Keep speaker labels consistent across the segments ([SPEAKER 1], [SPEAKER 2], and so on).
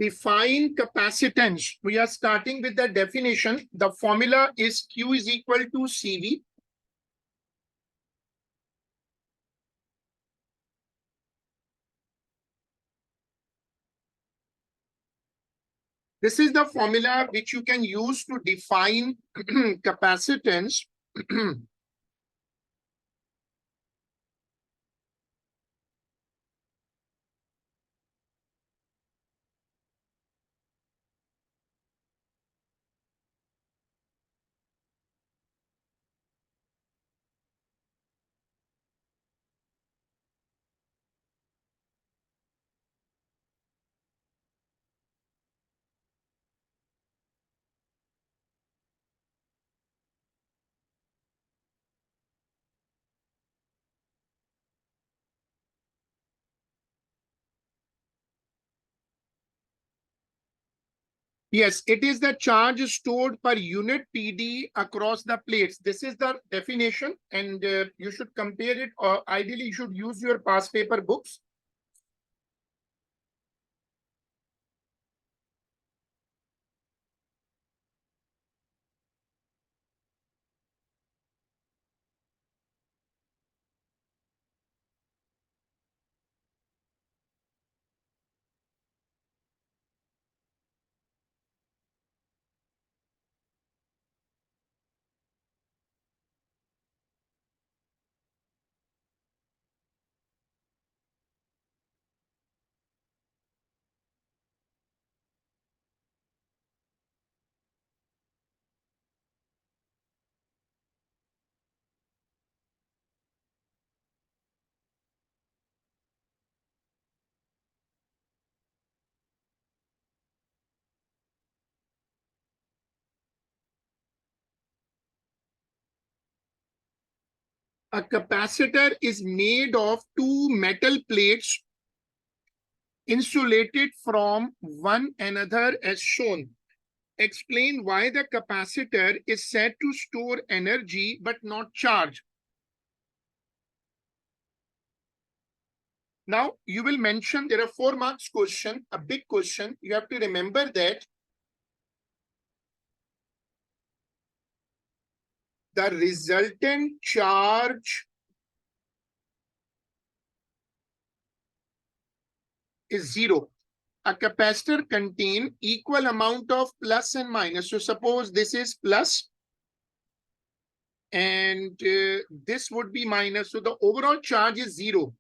[SPEAKER 1] Define capacitance. We are starting with the definition. The formula is Q is equal to CV. This is the formula which you can use to define capacitance. Yes, it is the charge stored per unit PD across the plates. This is the definition, and you should compare it, or ideally you should use your past paper books. A capacitor is made of two metal plates insulated from one another as shown. Explain why the capacitor is said to store energy but not charge. Now, you will mention there are 4 marks question, a big question. You have to remember that the resultant charge is 0. A capacitor contains equal amount of plus and minus. So suppose this is plus and this would be minus. So the overall charge is 0.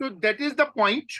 [SPEAKER 1] So that is the point.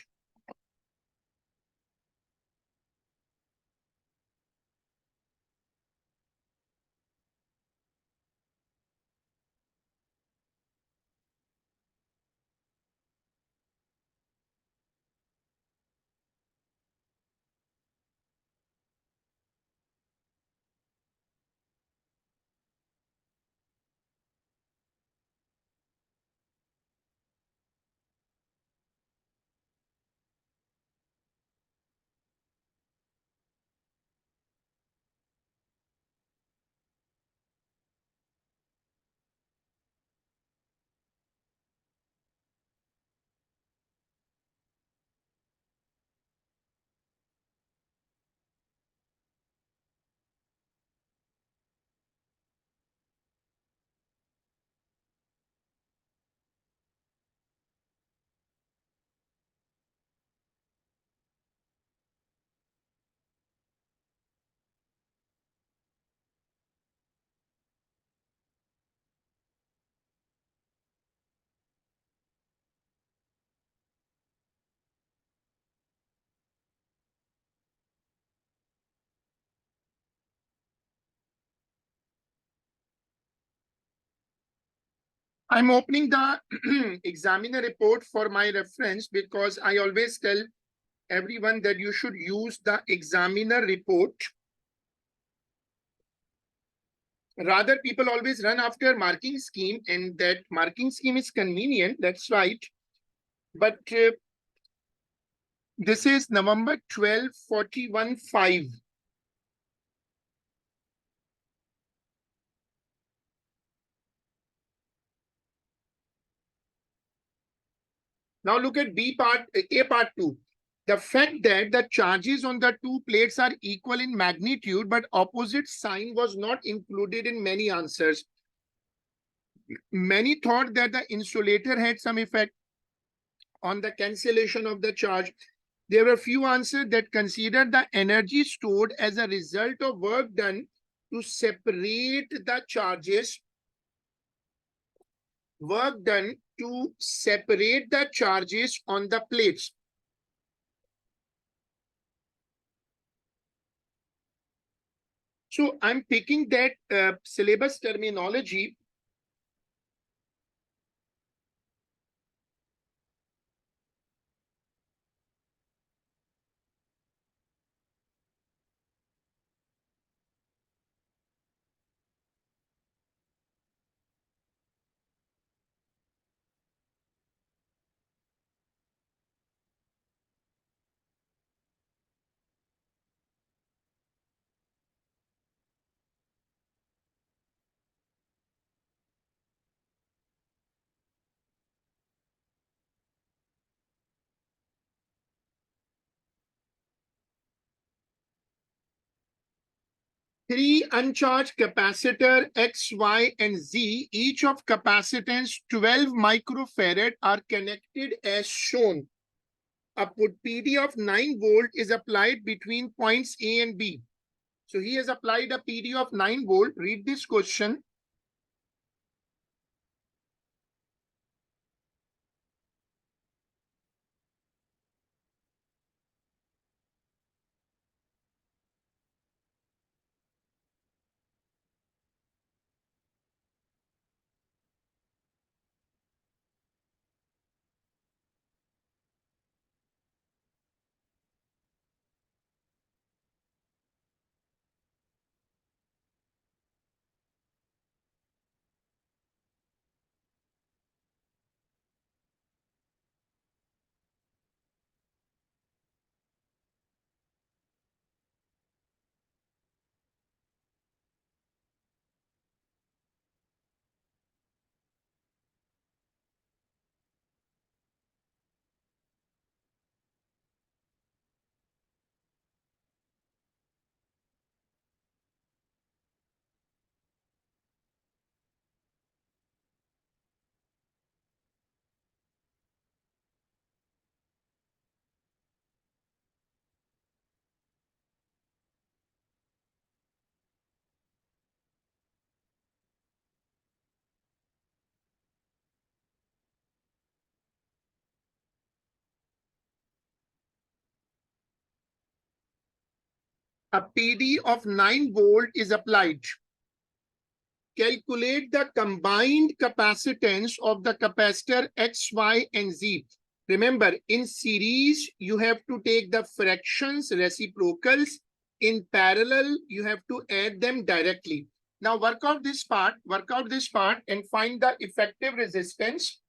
[SPEAKER 1] I'm opening the examiner report for my reference because I always tell everyone that you should use the examiner report. Rather, people always run after marking scheme, and that marking scheme is convenient. That's right. But this is November 12, 41.5. Now look at B part, A part 2. The fact that the charges on the two plates are equal in magnitude but opposite sign was not included in many answers. Many thought that the insulator had some effect on the cancellation of the charge. There were few answers that considered the energy stored as a result of work done to separate the charges. Work done to separate the charges on the plates. So I'm picking that syllabus terminology. Three uncharged capacitor X, Y, and Z, each of capacitance 12 microfarad are connected as shown. A PD of 9 volt is applied between points A and B. So he has applied a PD of 9 volt. Read this question. A PD of 9 volt is applied. Calculate the combined capacitance of the capacitor X, Y, and Z. Remember, in series, you have to take the fractions, reciprocals. In parallel, you have to add them directly. Now work out this part, and find the effective resistance.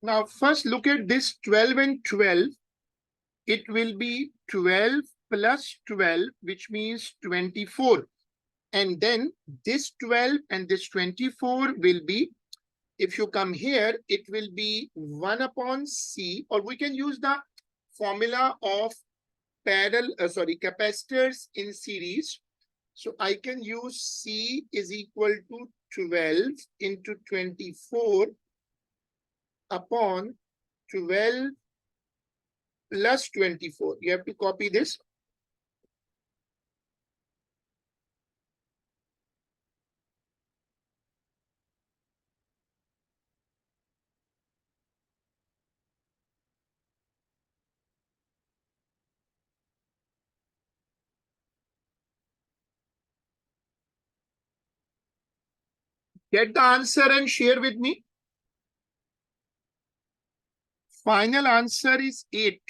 [SPEAKER 1] Now first look at this 12 and 12. It will be 12 plus 12, which means 24. And then this 12 and this 24 will be if you come here, it will be 1 upon C, or we can use the formula of capacitors in series. So I can use C is equal to 12 into 24 upon 12 plus 24. You have to copy this. Get the answer and share with me. Final answer is 8.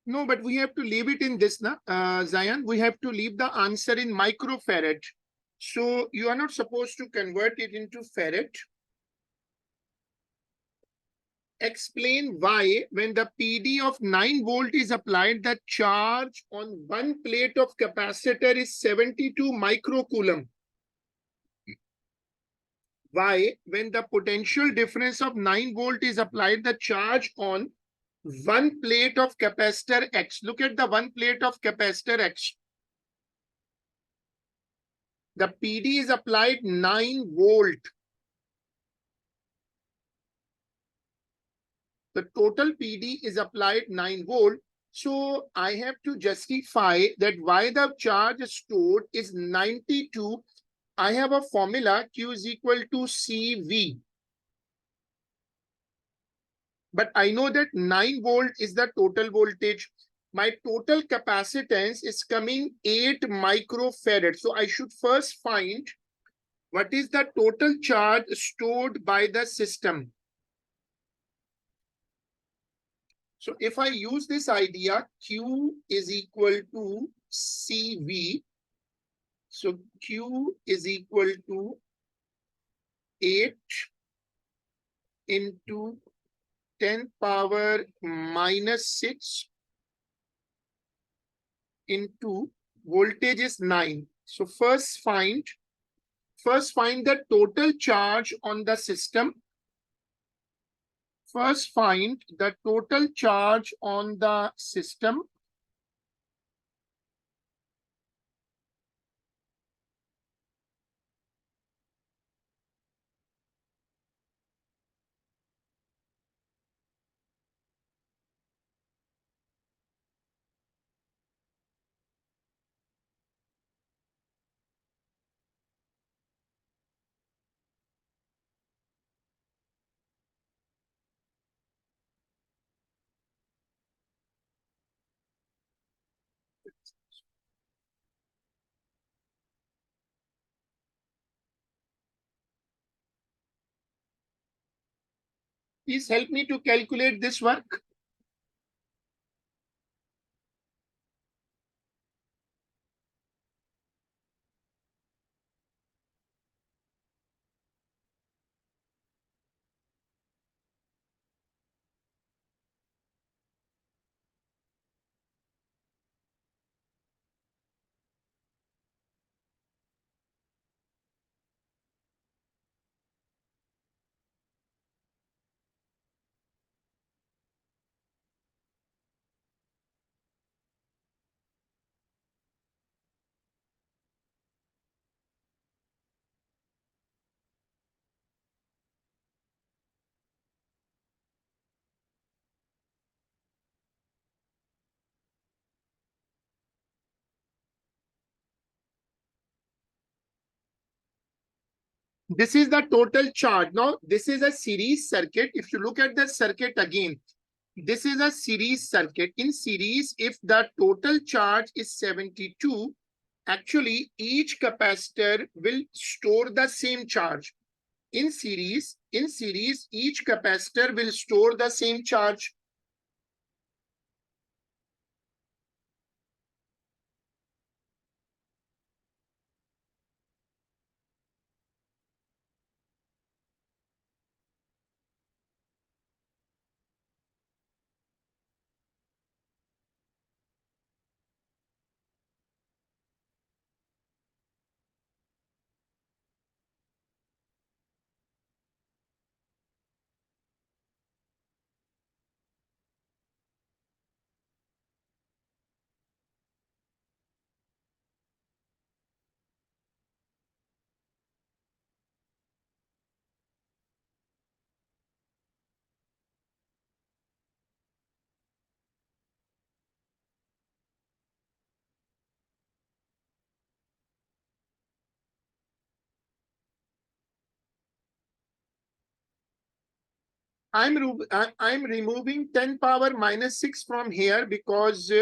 [SPEAKER 1] No, but we have to leave it in this, na, Zayan. We have to leave the answer in microfarad. So you are not supposed to convert it into farad. Explain why, when the PD of 9 volt is applied, the charge on one plate of capacitor is 72 microcoulomb. Why, when the potential difference of 9 volt is applied, the charge on one plate of capacitor X. Look at the one plate of capacitor X. The PD is applied 9 volt. The total PD is applied 9 volt. So I have to justify that why the charge stored is 92. I have a formula Q is equal to CV. But I know that 9 volt is the total voltage. My total capacitance is coming 8 microfarad. So I should first find what is the total charge stored by the system. So if I use this idea, Q is equal to CV. So Q is equal to 8 into 10 power minus 6 into voltage is 9. So first find the total charge on the system. First find the total charge on the system. Please help me to calculate this work. This is the total charge. Now, this is a series circuit. If you look at the circuit again, this is a series circuit. In series, if the total charge is 72, actually each capacitor will store the same charge. In series, each capacitor will store the same charge. I'm removing 10 power minus 6 from here because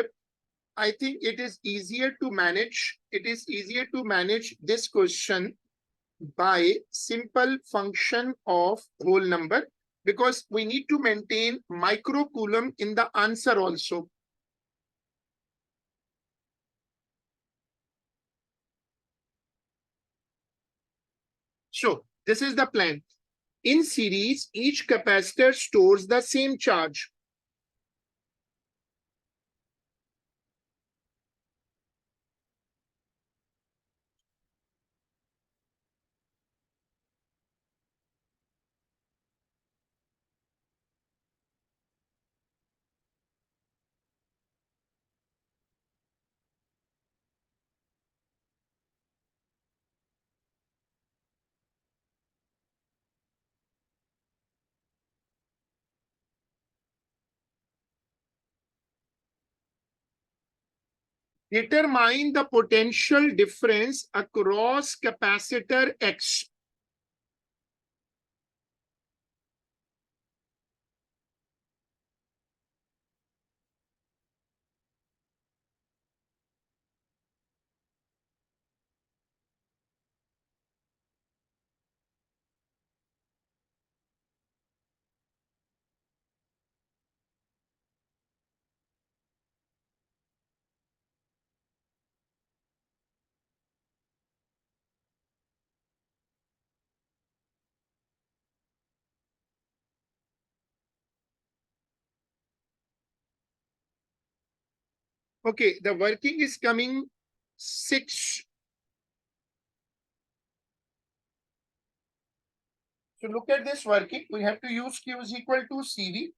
[SPEAKER 1] I think it is easier to manage. It is easier to manage this question by simple function of whole number, because we need to maintain microcoulomb in the answer also. So this is the plan. In series, each capacitor stores the same charge. Determine the potential difference across capacitor X. Okay, the working is coming 6. So look at this working. We have to use Q is equal to CV.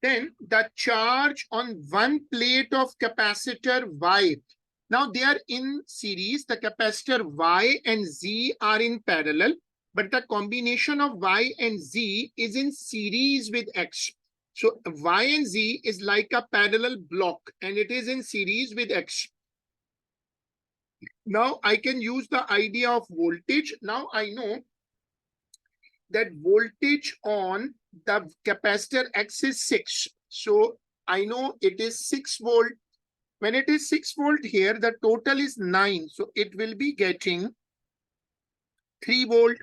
[SPEAKER 1] Then the charge on one plate of capacitor Y. Now they are in series. The capacitor Y and Z are in parallel, but the combination of Y and Z is in series with X. So Y and Z is like a parallel block and it is in series with X. Now I can use the idea of voltage. Now I know that voltage on the capacitor X is 6. So I know it is 6 volt. When it is 6 volt here, the total is 9. So it will be getting 3 volt.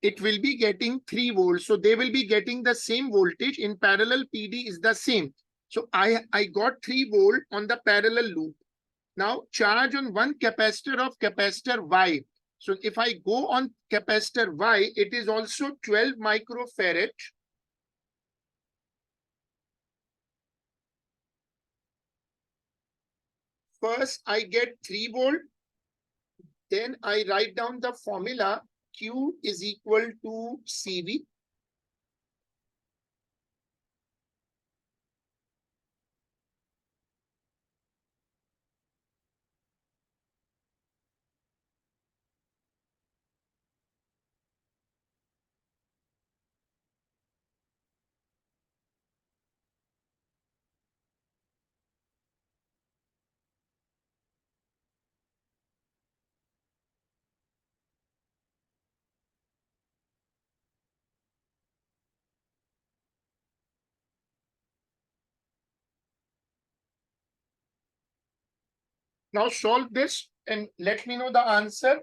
[SPEAKER 1] It will be getting 3 volts. So they will be getting the same voltage. In parallel, PD is the same. So I got 3 volt on the parallel loop. Now charge on one capacitor of capacitor Y. So if I go on capacitor Y, it is also 12 microfarad. First, I get 3 volt. then I write down the formula Q is equal to CV. Now solve this and let me know the answer.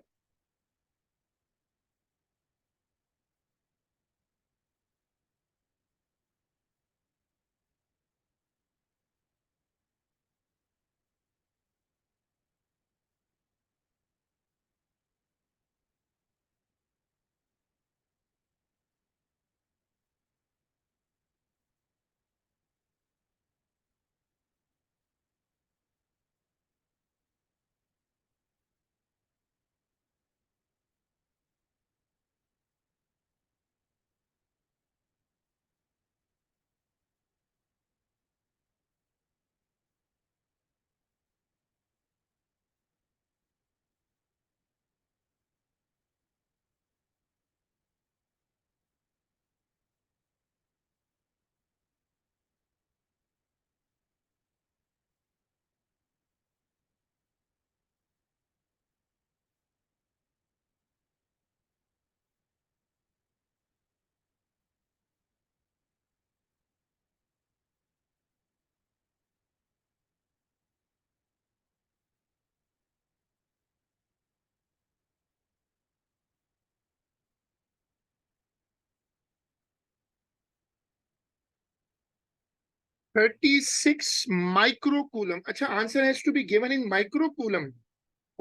[SPEAKER 1] (36 microcoulomb. Acha, answer has to be given in microcoulomb.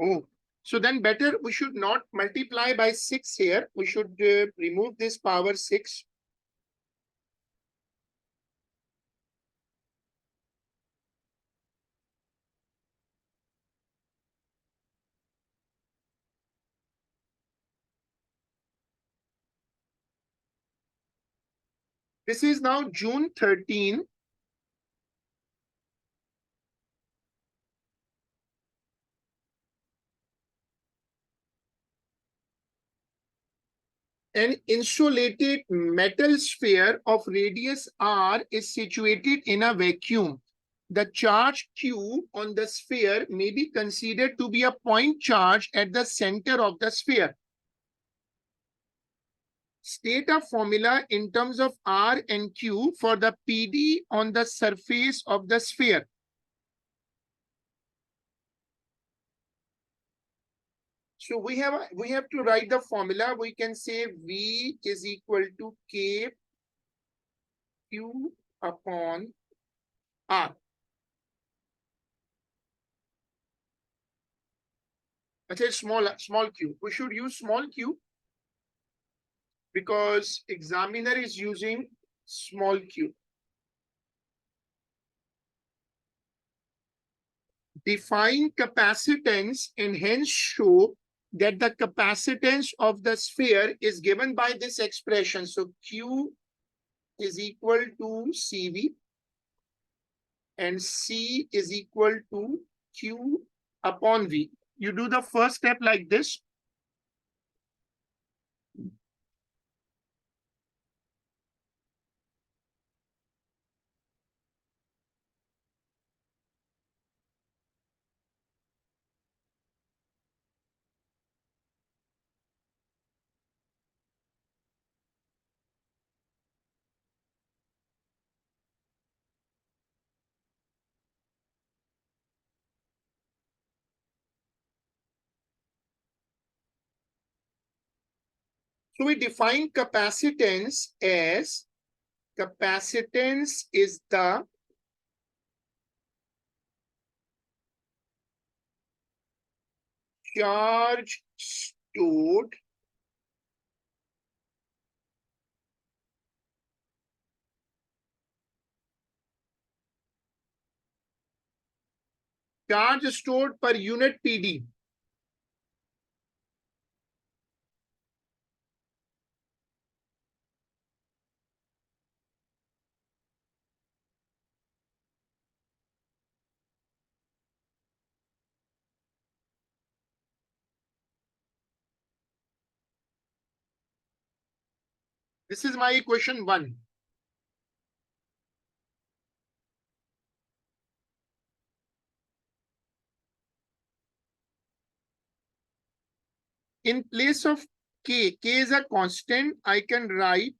[SPEAKER 1] Oh, so then better we should not multiply by 6 here. We should remove this power 6. This is now June 13. An insulated metal sphere of radius r is situated in a vacuum. The charge Q on the sphere may be considered to be a point charge at the center of the sphere. State a formula in terms of R and Q for the PD on the surface of the sphere. So we have to write the formula. We can say V is equal to K Q upon R. It's small q. We should use small q because examiner is using small q. Define capacitance and hence show that the capacitance of the sphere is given by this expression. So Q is equal to CV and C is equal to Q upon V. You do the first step like this. So we define capacitance as capacitance is the charge stored per unit PD. This is my question 1. In place of K is a constant, I can write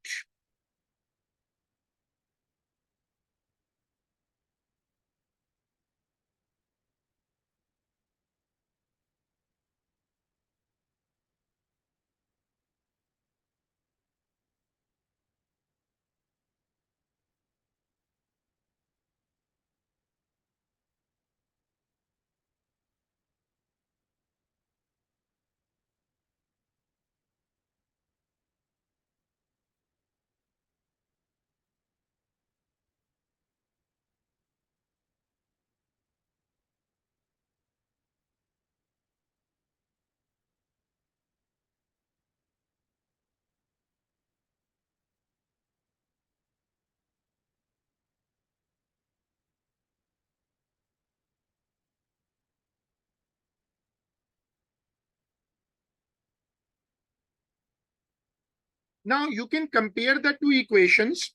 [SPEAKER 1] now you can compare the two equations.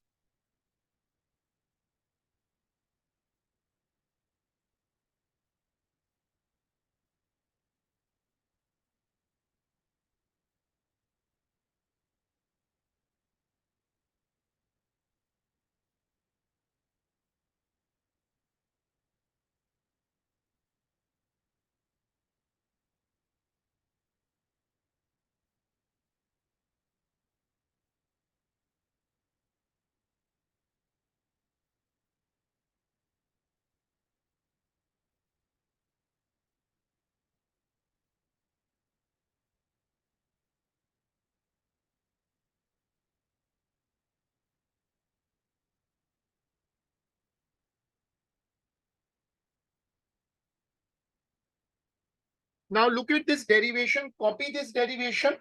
[SPEAKER 1] Now look at this derivation, copy this derivation.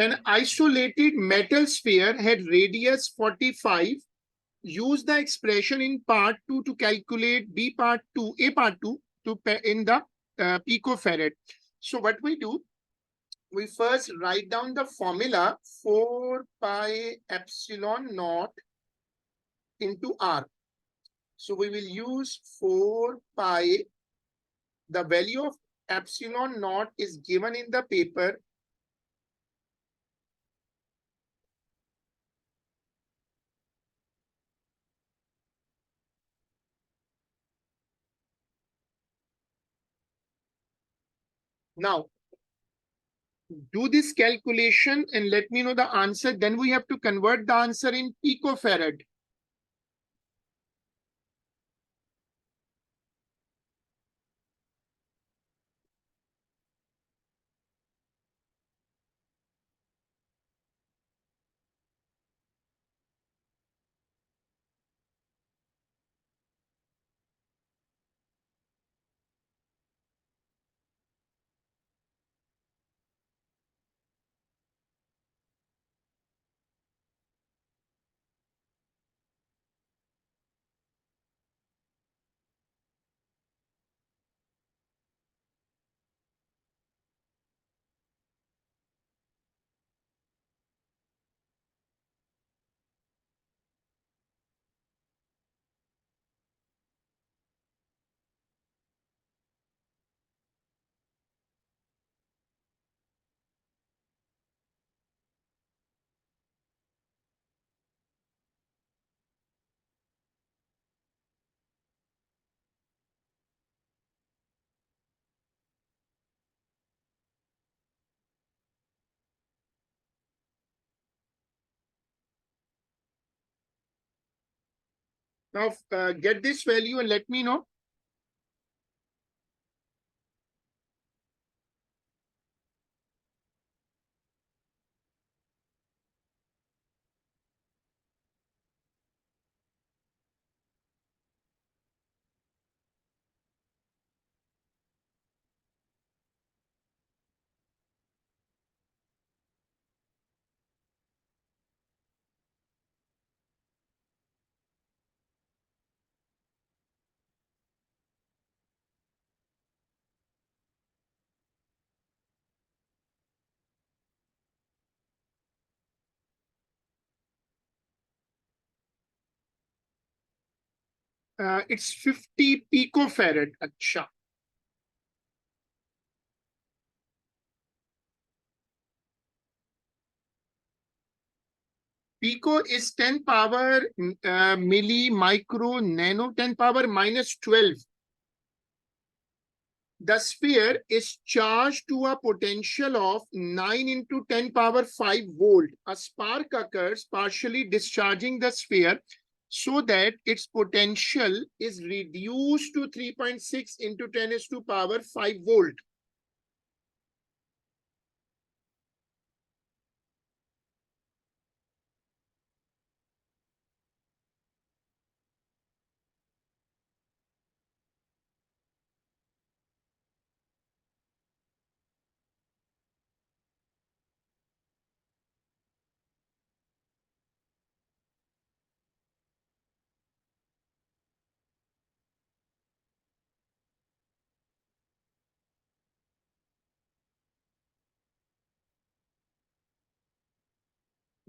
[SPEAKER 1] An isolated metal sphere had radius 45. Use the expression in part 2 to calculate B part 2, A part 2 in the picofarad. So what we do, we first write down the formula 4 pi epsilon naught into R. So we will use 4 pi. The value of epsilon naught is given in the paper. Now, do this calculation and let me know the answer. Then we have to convert the answer in picofarad. Now get this value and let me know. It's 50 picofarad. Acha. Pico is 10 power milli, micro, nano, 10 power minus 12. The sphere is charged to a potential of 9 into 10 power 5 volt. A spark occurs, partially discharging the sphere so that its potential is reduced to 3.6 into 10 is to power 5 volt.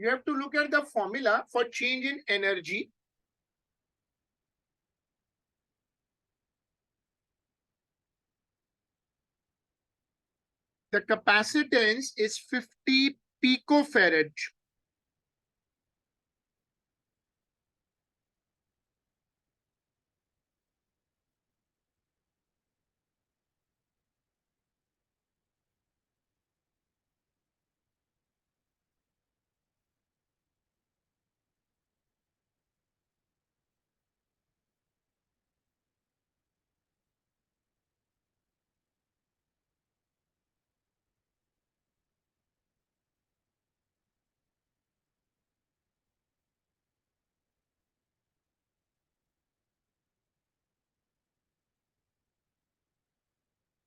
[SPEAKER 1] You have to look at the formula for change in energy. The capacitance is 50 picofarad.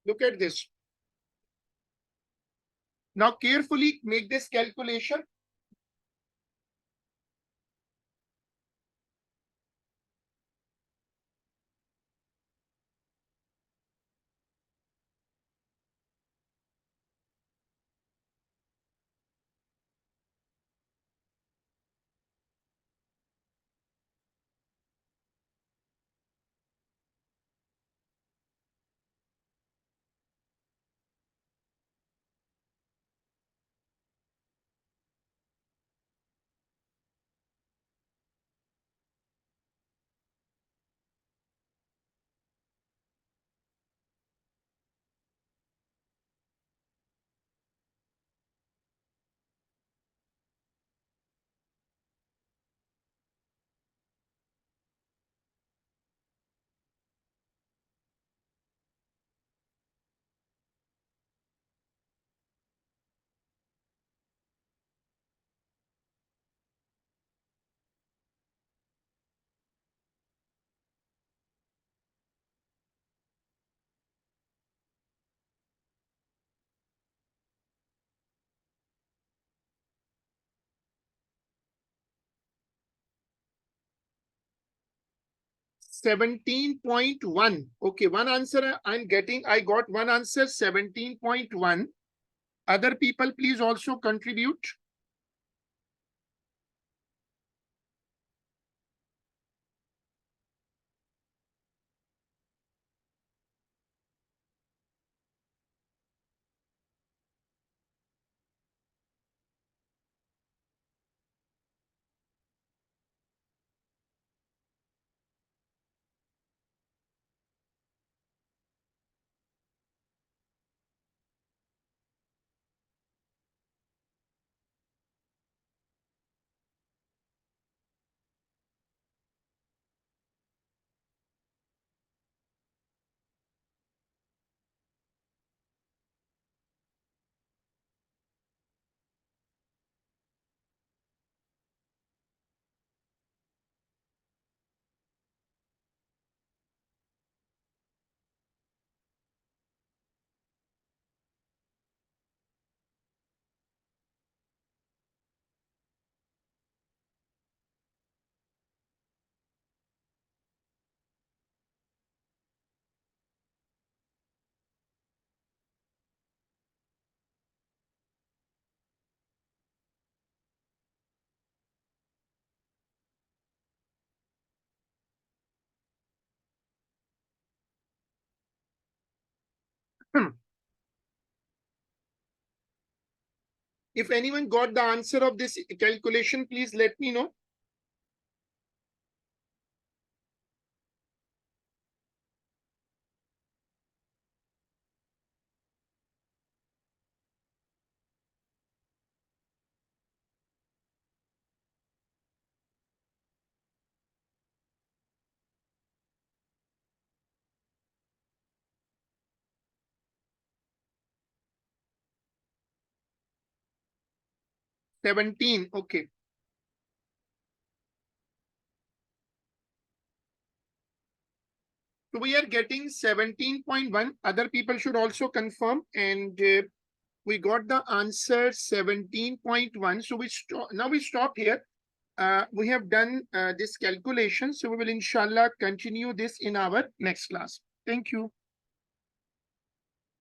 [SPEAKER 1] Look at this. Now carefully make this calculation. $17.1. Okay, one answer I'm getting. I got one answer, 17.1. Other people, please also contribute. If anyone got the answer of this calculation, please let me know. $17. Okay. So we are getting 17.1. Other people should also confirm. And we got the answer 17.1. So now we stop here. We have done this calculation. So we will inshallah continue this in our next class. Thank you.